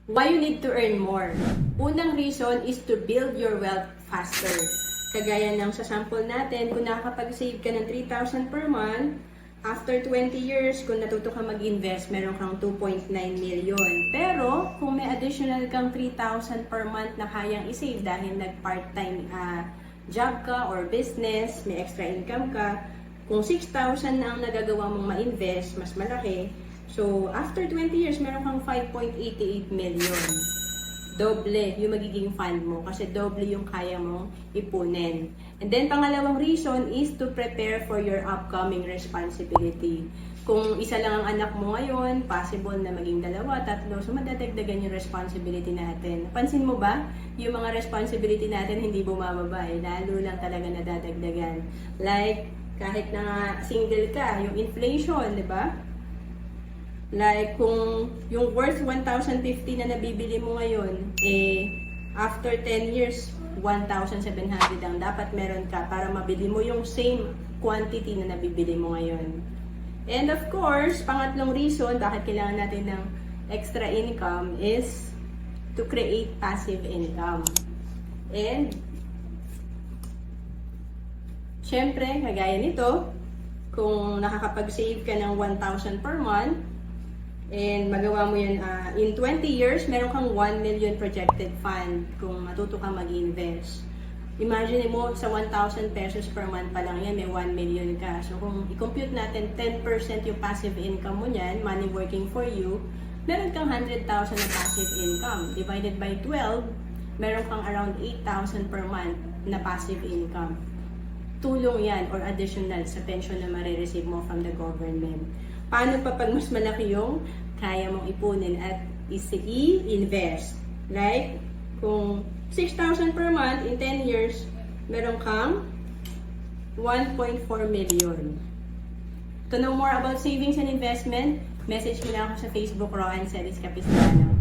Why you need to earn more? Unang reason is to build your wealth faster. Kagaya ng sa sample natin, kung nakakapag-save ka ng 3,000 per month, after 20 years, kung natuto ka mag-invest, meron kang 2.9 million. Pero, kung may additional kang 3,000 per month na kayang i-save dahil nag-part-time job ka or business, may extra income ka, kung 6,000 na ang nagagawa mong ma-invest, mas malaki. So, after 20 years, meron kang 5.88 million. Doble yung magiging fund mo kasi doble yung kaya mong ipunin. And then, pangalawang reason is to prepare for your upcoming responsibility. Kung isa lang ang anak mo ngayon, possible na maging dalawa, tatlo, so madadagdagan yung responsibility natin. Pansin mo ba, yung mga responsibility natin hindi bumababa lalo lang talaga nadadagdagan. Like, kahit na single ka, yung inflation, di ba? Like, kung yung worth 1,050 na nabibili mo ngayon, after 10 years, 1,700 ang dapat meron ka para mabili mo yung same quantity na nabibili mo ngayon. And of course, pangatlong reason bakit kailangan natin ng extra income is to create passive income. And, syempre, kagaya nito, kung nakakapag-save ka ng 1,000 per month, and magawa mo yun in 20 years, meron kang 1 million projected fund kung matuto ka mag-invest. Imagine mo, sa 1,000 pesos per month pa lang yan, may 1 million ka. So kung i-compute natin 10% yung passive income mo niyan, money working for you, meron kang 100,000 na passive income. Divided by 12, meron kang around 8,000 per month na passive income. Tulong yan or additional sa pension na marireceive mo from the government. Paano pa pag mas malaki yung kaya mong ipunin at i-invest? Like, kung 6,000 per month in 10 years, meron kang 1.4 million. To know more about savings and investment, message mo lang ako sa Facebook, Rohan Celis Capistrano.